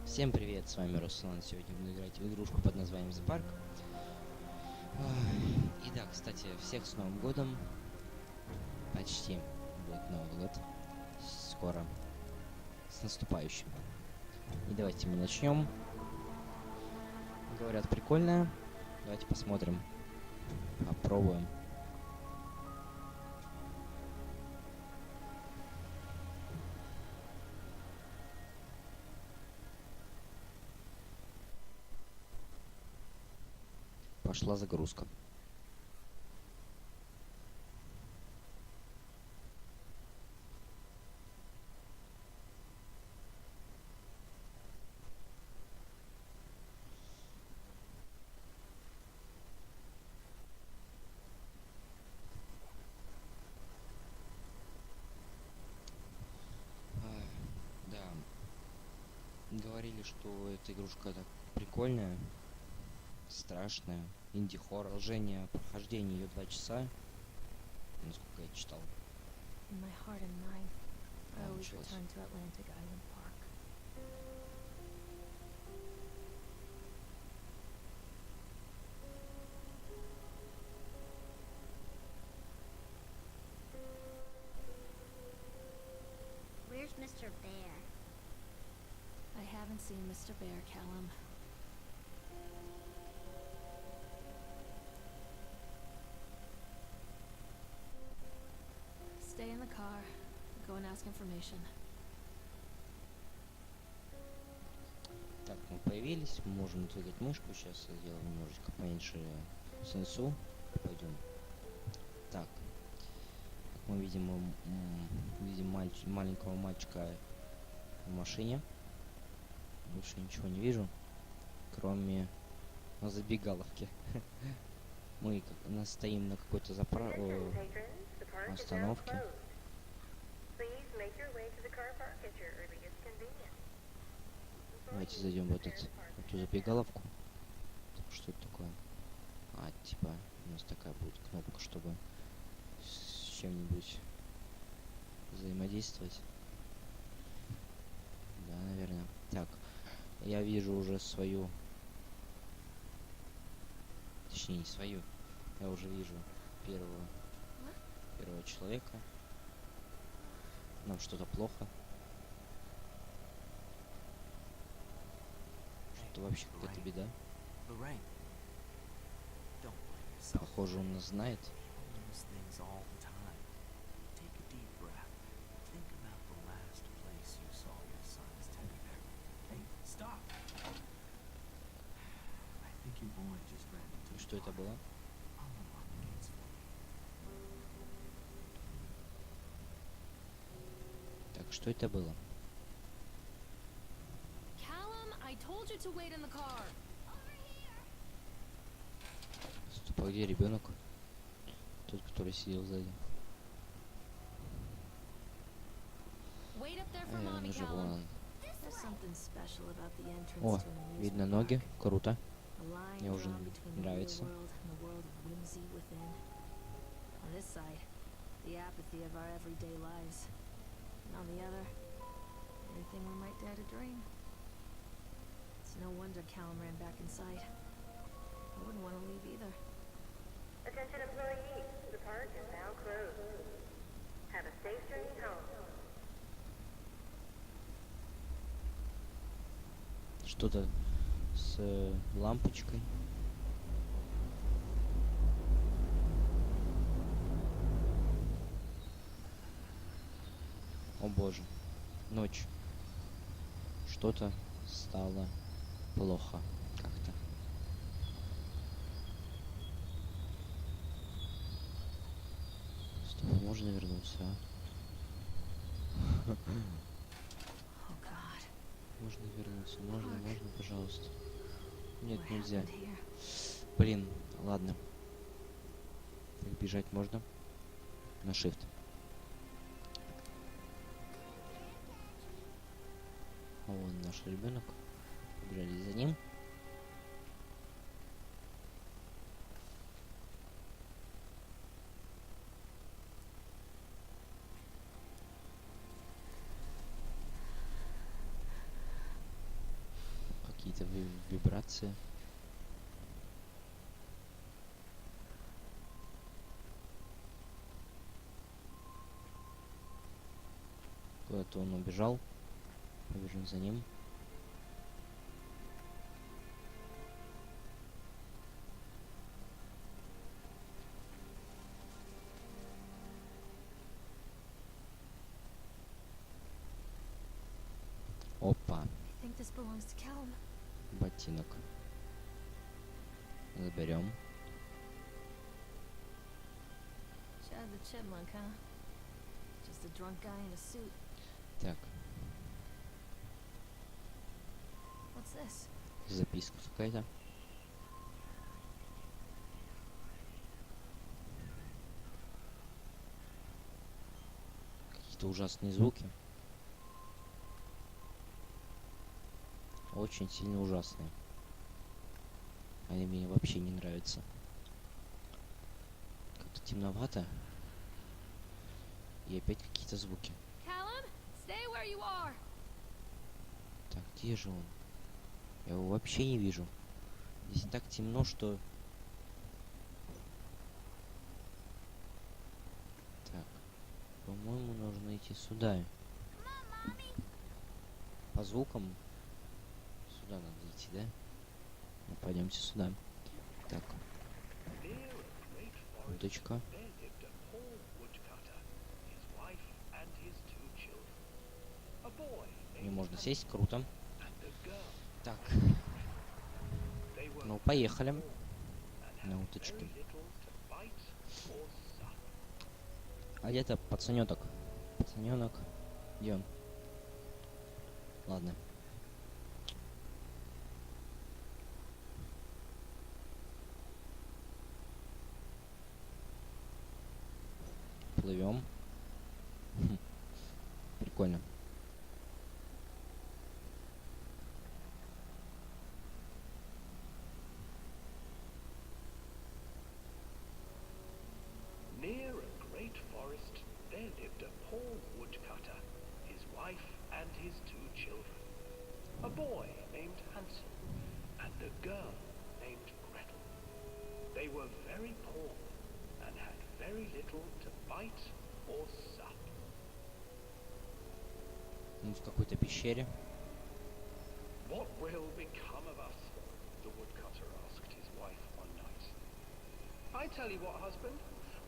Всем привет, с вами Руслан. Сегодня буду играть в игрушку под названием Зоопарк. И да, кстати, всех с Новым годом. Почти будет Новый год. Скоро. С наступающим. И давайте мы начнем. Говорят, прикольно. Давайте посмотрим. Попробуем. Пошла загрузка. Да. Говорили, что эта игрушка так прикольная, страшная. Инди-хоррор. Продолжение прохождения ее 2 часа. Насколько я читал. In my heart and mind, I always Началось. return to Atlantic Island Park. Where's Mr. Bear? I haven't seen Mr. Bear, Callum. Stay in the car. Go and ask information. Так, мы появились, мы можем двигать мышку. Сейчас я сделаю немножечко поменьше сенсу. Пойдем. Так, как мы видим, видим маленького мальчика в машине. Больше ничего не вижу, кроме забегаловки. Мы стоим на какой-то остановке. Давайте зайдем в эту забегаловку. Так, что это такое? Типа, у нас такая будет кнопка, чтобы с чем-нибудь взаимодействовать. Да, наверное. Так, я вижу уже свою... Точнее, не свою. Я уже вижу первого человека. Нам что-то плохо. Что вообще какая-то беда. Похоже, он нас знает. И что это было? Так, что это было? Callum, I told you to wait in the car. Стоп, а где ребенок? Тот, который сидел сзади. Wait up there for Он mommy, уже Callum. вон. There's something special about the entrance О, to an amusement видно ноги. park. Круто. A line Мне уже drawn between the real нравится. world and the world of whimsy within. On this side, the apathy of our everyday lives. And on the other, anything we might dare to dream. It's no wonder Callum ran back inside. I wouldn't want to leave either. Attention employees, the park is now closed. Have a safe journey home. Что-то с лампочкой. О боже. Ночь. Что-то стало плохо как-то. Стоп, можно вернуться, а? Oh God. Можно вернуться, можно, пожалуйста. Нет, What нельзя. happened here? Блин, ладно. Так, бежать можно. На shift. А вон наш ребенок. Побежали за ним. какие-то вибрации. Куда-то он убежал. Побежим за ним. Опа, I think this belongs to Callum. ботинок. Заберем. Chad the Chipmunk, huh? Just a drunk guy in a suit. Так, What's this? записка какая-то. Какие-то ужасные звуки. Очень сильно ужасные. Они мне вообще не нравятся. Как-то темновато. И опять какие-то звуки. Callum, stay where you are. Так, где же он? Я его вообще не вижу. Здесь так темно, что... Так, по-моему, нужно идти сюда. По звукам сюда надо идти, да? Ну, пойдемте сюда. Так. Удочка. Не можно сесть, круто. Так. Ну, поехали. На уточке. А где-то пацанёток. Пацанёнок. Где он? Ладно. Плывем. Прикольно. Near a great forest, there lived a poor woodcutter, his wife and his 2 children. A boy named Hansel and a girl named Gretel. They were very poor and had very little to bite or sup. Он в какой-то пещере. What will become of us? The woodcutter asked his wife one night. I tell you what, husband,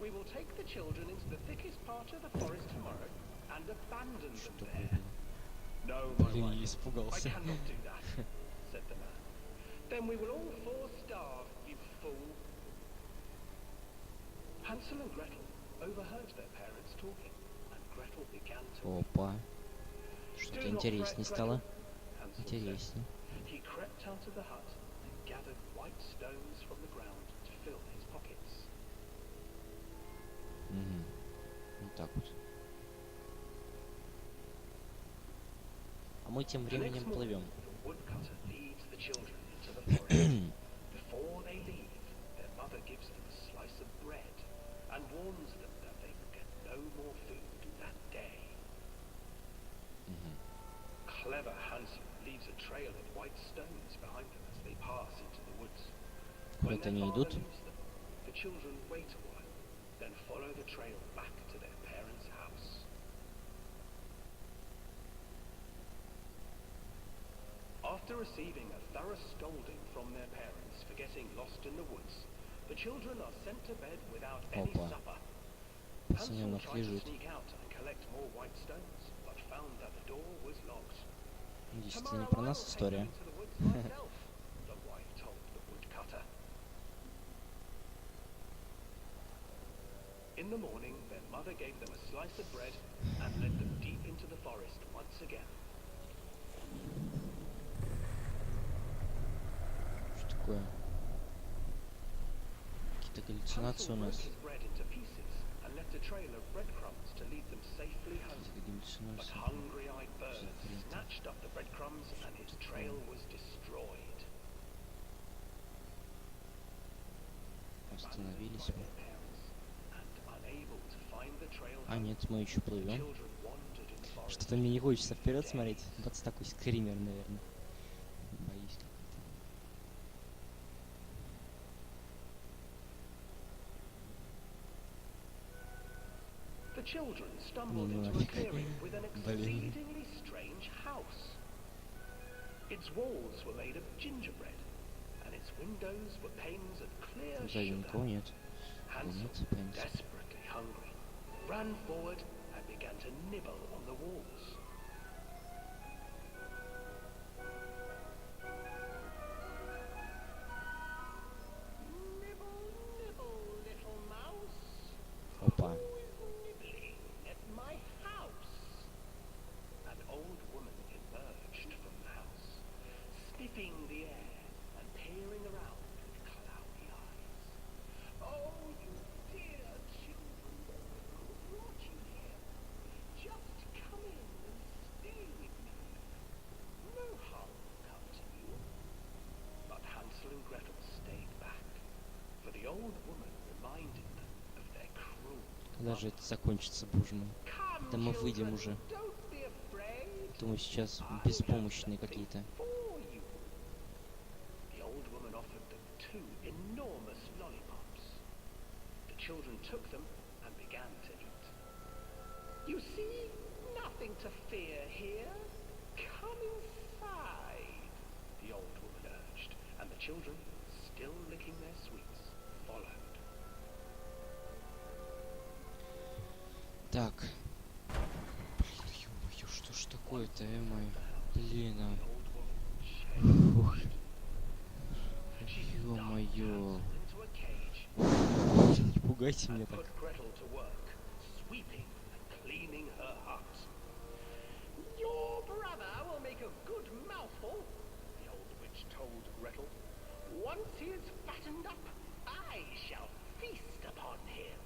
we will take the children into the thickest part of the forest tomorrow and abandon them Что there. было? No, my Блин, wife, я I испугался. cannot do that, said the man. Then we will all 4 starve, you fool. Hansel and Gretel overheard their parents talking, and Gretel began to weep. Опа. Что-то Do not интереснее fret, стало. Gretel, Hansel said. Интереснее. He crept out of the hut and gathered white stones from the ground to fill his pockets. Угу. Вот так вот. А мы тем The временем next morning, плывем. the woodcutter leads the children into the forest. Before they leave, their mother gives them a slice of bread and warns them that they will get no more food that day. Угу. Clever Hansel leaves a trail of white stones behind them as they pass into the woods. When Куда-то their они father идут. leaves them, the children wait a while, then follow the trail back to their parents' house. After receiving a thorough scolding from their parents for getting lost in the woods, the children are sent to bed without any Опа. supper. Hansel Пацанёнок tried to лежит. sneak out and collect more white stones, but found that the door was locked. Действительно не Tomorrow про I нас will take you история. into the woods myself, the wife told the woodcutter. In the morning, their mother gave them a slice of bread and led them deep into the forest once again. Что такое? Какие-то галлюцинации у Hansel broke нас. his bread into pieces and left a trail of breadcrumbs to lead them safely home. Какие-то But галлюцинации. hungry-eyed birds Закрыто. snatched up the breadcrumbs and his trail was destroyed. Остановились By мы. their parents and unable to find the trail А home, нет, мы еще the плывем. children wandered in the forest Что-то мне не хочется for вперед days. смотреть. Вот такой скример, наверное. Боюсь children stumbled into a Нафиг. clearing with an Блин. exceedingly strange house. Its walls were made of gingerbread, and its windows were panes of clear Там сзади никого sugar. нет. Или Hansel, нет, в принципе. desperately hungry, ran forward and began to nibble on the walls. Nibble, nibble, little mouse. Опа. Who is nibbling at my house? An old woman emerged from the house, sniffing the air and peering around with cloudy eyes. Oh, you dear children, who brought you here? Just come in and stay with me. No harm will come to you. But Hansel and Gretel stayed back, for the old woman reminded them of their cruel Когда же это закончится, боже мой? Come, Да мы выйдем children, уже. don't be afraid. То мы сейчас I беспомощные have something какие-то. for you. The old woman offered them 2 enormous lollipops. The children took them and began to eat. You see, nothing to fear here. Come inside, the old woman urged, and the children, still licking their sweets, followed. Так. Блин, ё-моё, что ж такое-то, мой? Блин, а. Фух. Ё-моё. Into a cage Не пугайте меня and так. put Gretel to work, sweeping and cleaning her hut. Your brother will make a good mouthful, the old witch told Gretel. Once he is fattened up, I shall feast upon him.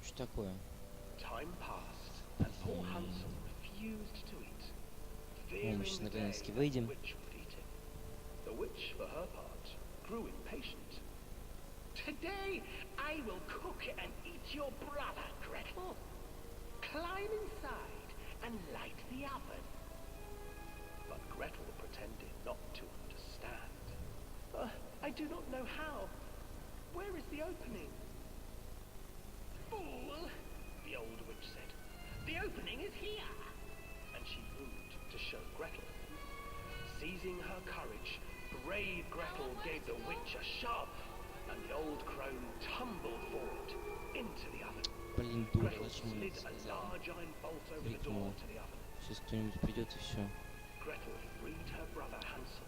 Что такое? Time passed, and poor Hansel refused to eat, fearing мы сейчас the day наконец-таки that выйдем. the witch would eat him. The witch, for her part, grew impatient. Today I will cook and eat your brother, Gretel. Climb inside and light the oven. But Gretel pretended not to understand. I do not know how. Where is the opening? Fool, the old witch said. The opening is here. And she moved to show Gretel. Seizing her courage, brave Gretel gave the witch a shove, and the old crone tumbled forward into the oven. Блин, дура, Gretel зачем мне slid это a сказала? large iron bolt over the Крикнула. door to the oven. Сейчас кто-нибудь придет и все. Gretel freed her brother Hansel,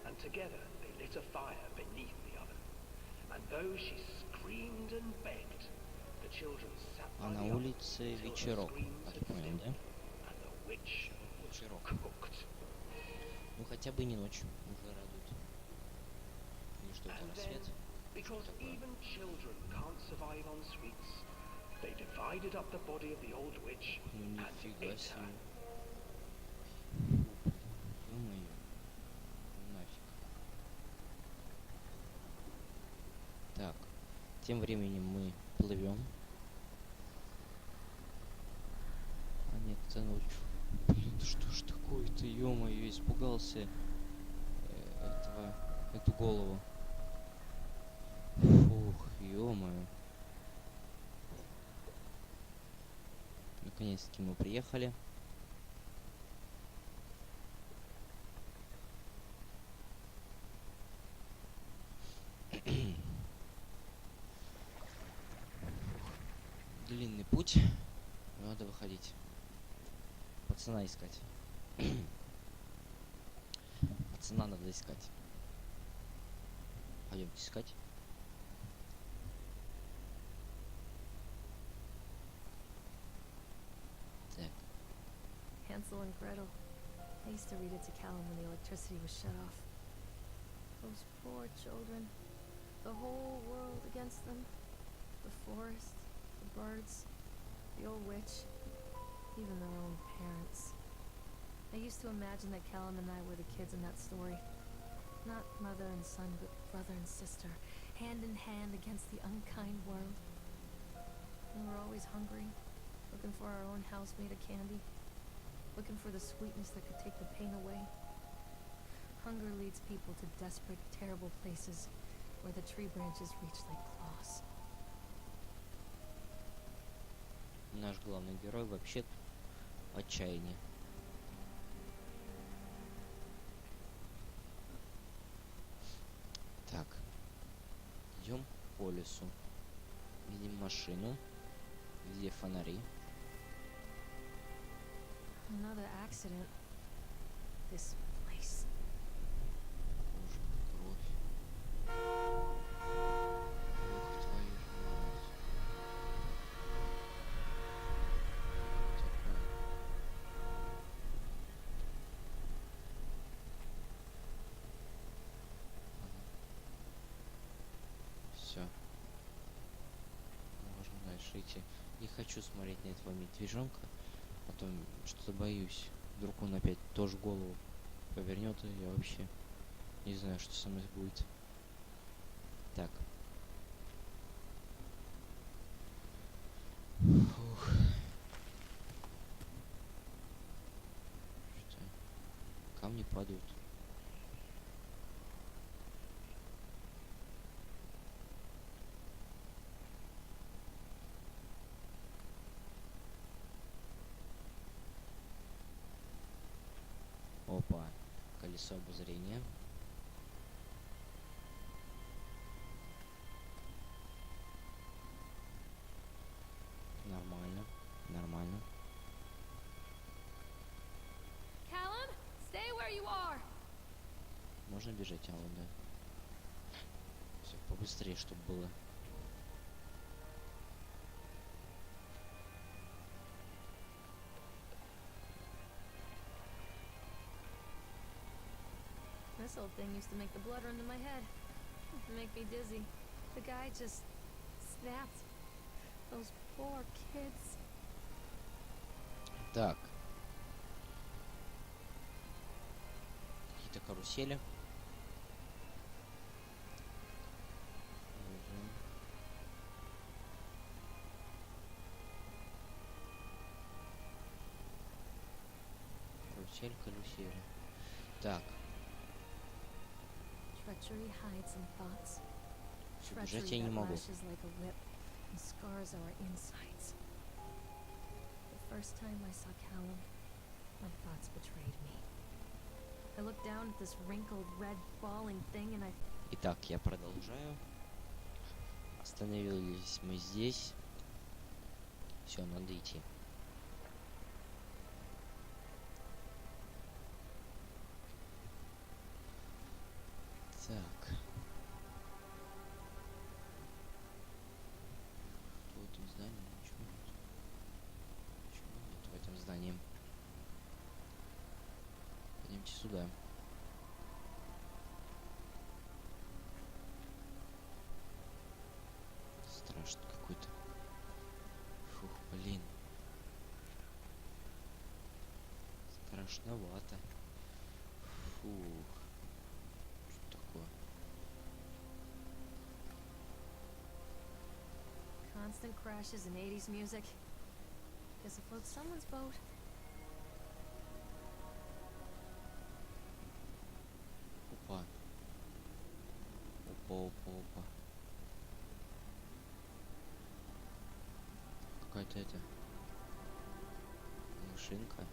and together they lit a fire beneath the oven. And though she screamed and begged, the children sat А by на the oven улице till her вечерок, screams как я had понял, stilled, да? and the witch Вечерок. cooked. Ну хотя бы не ночью, уже радует. Не что это And рассвет. then, because такое? even children can't survive on sweets, they divided up the body of the old witch Ну and нифига ate себе. her. Ё-моё. Нафиг. Так. Тем временем мы плывем. А нет, это ночь. Блин, что ж такое-то, ё-моё, испугался эту голову. Фух, ё-моё. Наконец-таки мы приехали. Длинный путь. Надо выходить. Пацана искать. Пацана надо искать. Пойдемте искать. Так. Hansel and Gretel. I used to read it to Callum when the electricity was shut off. Those poor children. The whole world against them. The forest, the birds, the old witch, even their own parents. I used to imagine that Callum and I were the kids in that story. Not mother and son, but brother and sister, hand in hand against the unkind world. We were always hungry, looking for our own house made of candy, looking for the sweetness that could take the pain away. Hunger leads people to desperate, terrible places, where the tree branches reach like claws. Наш главный герой вообще в отчаянии. Так. Идем по лесу. Видим машину. Везде фонари. Another accident. This place. Боже, кровь. Ох, твою ж мать. Такое. Все. Можно дальше идти. Не хочу смотреть на этого медвежонка. Потом что-то боюсь. Вдруг он опять тоже голову повернет, и я вообще не знаю, что со мной будет. Так. Фух. Что? Камни падают. Опа. Колесо обозрения. Нормально. Нормально. Callum, stay where you are. Можно бежать, а вот да. Все, побыстрее, чтобы было. This old thing used to make the blood run to my head. Make me dizzy. The guy just snapped. Those poor kids. Так. Какие-то карусели. Мгм. Карусель. Так. Treachery hides in thoughts. Всё, бежать Treachery я не that могу. lashes like a whip and scars our insides. The first time I saw Callum, my thoughts betrayed me. I looked down at this wrinkled, red, bawling thing and I... Итак, я продолжаю. Остановились мы здесь. Все, надо идти. Так. Что в этом здании? Ничего нет. Ничего нет в этом здании. Пойдемте сюда. Страшно какой-то. Фух, блин. Страшновато. Фух. Что такое? Constant crashes and 80s music. Guess it floats someone's boat. Опа. Опа. Какая-то это... машинка.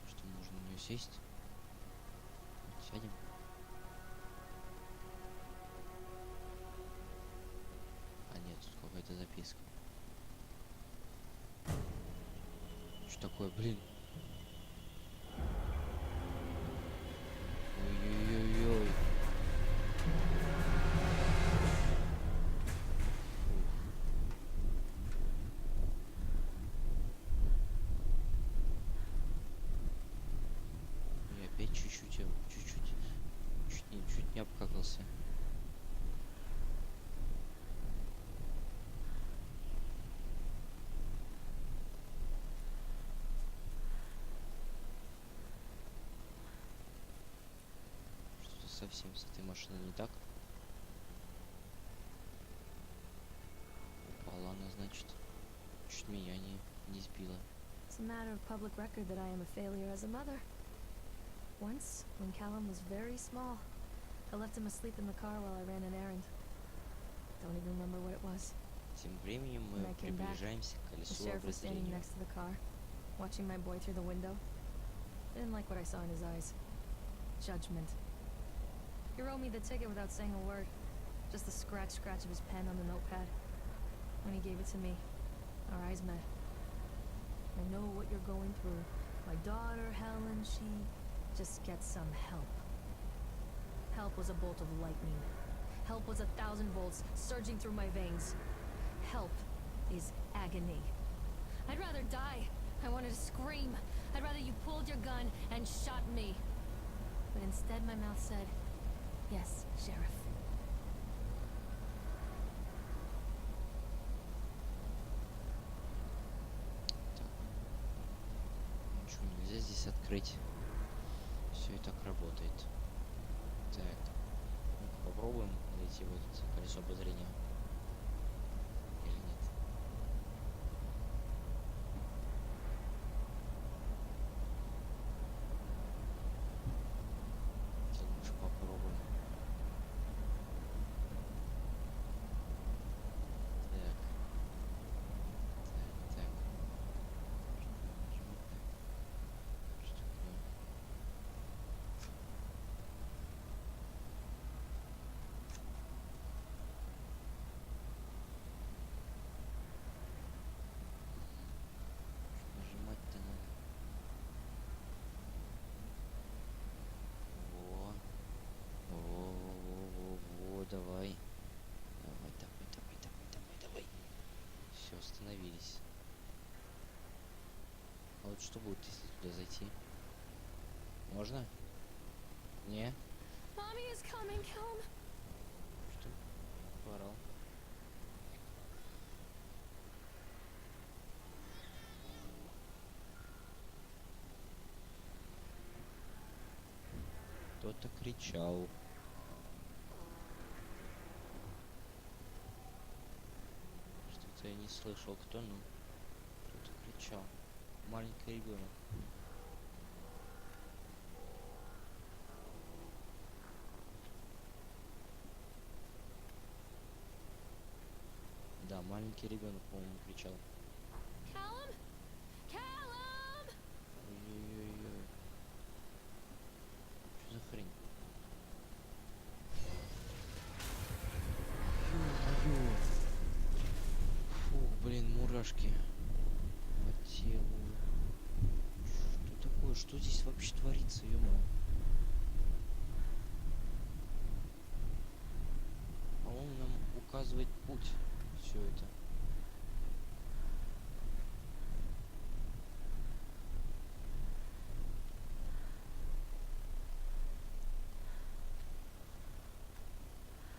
Что, можно на нее сесть? Вот, сядем. А нет, тут какая-то записка. Что такое, блин? Ой-ой-ой-ой. И опять чуть-чуть, чуть не обкакался. Что-то совсем с этой машиной не так. Упала она, значит. Чуть меня не сбила. It's a matter of public record that I am a failure as a mother. Once, when Callum was very small, I left him asleep in the car while I ran an errand. Don't even remember what it was. Тем временем When мы I came back, приближаемся к The колесу sheriff was standing обозрения. next to the car, watching my boy through the window. I didn't like what I saw in his eyes. Judgment. He wrote me the ticket without saying a word. Just the scratch of his pen on the notepad. When he gave it to me, our eyes met. I know what you're going through. My daughter, Helen, she just gets some help. Help was a bolt of lightning. Help was 1,000 volts surging through my veins. Help is agony. I'd rather die. I wanted to scream. I'd rather you pulled your gun and shot me. But instead my mouth said, yes, Sheriff. Ничего нельзя здесь открыть. Все и так работает. Так. Ну-ка попробуем найти вот это колесо обозрения. Или нет? Так, лучше попробуем. Так. Так. Что такое? Нажимать-то надо. Во. Во, давай. Давай. Все, остановились. А вот что будет, если туда зайти? Можно? Не? Mommy is coming, Callum. Что? Порал. Кто-то кричал. Что-то я не слышал, кто, ну. Кто-то кричал. Маленький ребенок. Да, маленький ребенок, по-моему, кричал. Callum? Callum! Ой-ой-ой. Что за хрень? Ё-моё. Фух, блин, мурашки по телу. Что такое? Что здесь вообще творится, ё-моё? По-моему, нам указывает путь все это.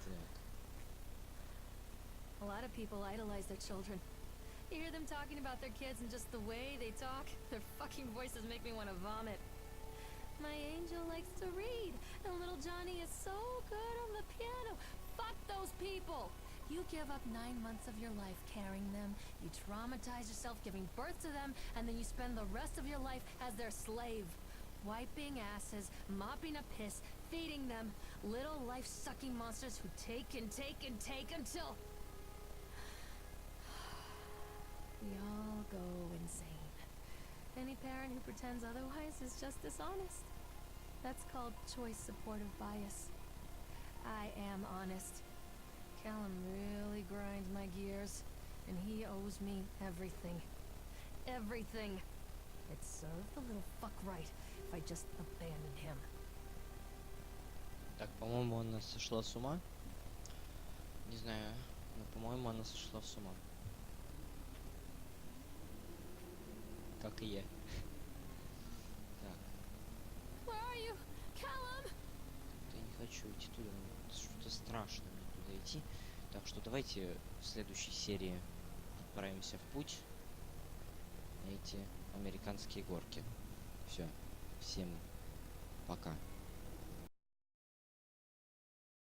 Так. A lot of people idolize their children. You hear them talking about their kids and just the way they talk, their fucking voices make me want to vomit. My angel likes to read, and little Johnny is so good on the piano. Fuck those people! You give up 9 months of your life carrying them, you traumatize yourself giving birth to them, and then you spend the rest of your life as their slave. Wiping asses, mopping a piss, feeding them. Little life-sucking monsters who take and take and take until... we all go insane. Any parent who pretends otherwise is just dishonest. That's called choice supportive bias. I am honest. Callum really grinds my gears, and he owes me everything. Everything. It'd serve the little fuck right if I just abandoned him. Так, по-моему, она сошла с ума. Не знаю, но, по-моему, она сошла с ума. Как и я. Так, Where are you? Callum! я не хочу идти туда. Что-то страшно мне туда идти. Так что давайте в следующей серии отправимся в путь на эти американские горки. Все. Всем пока.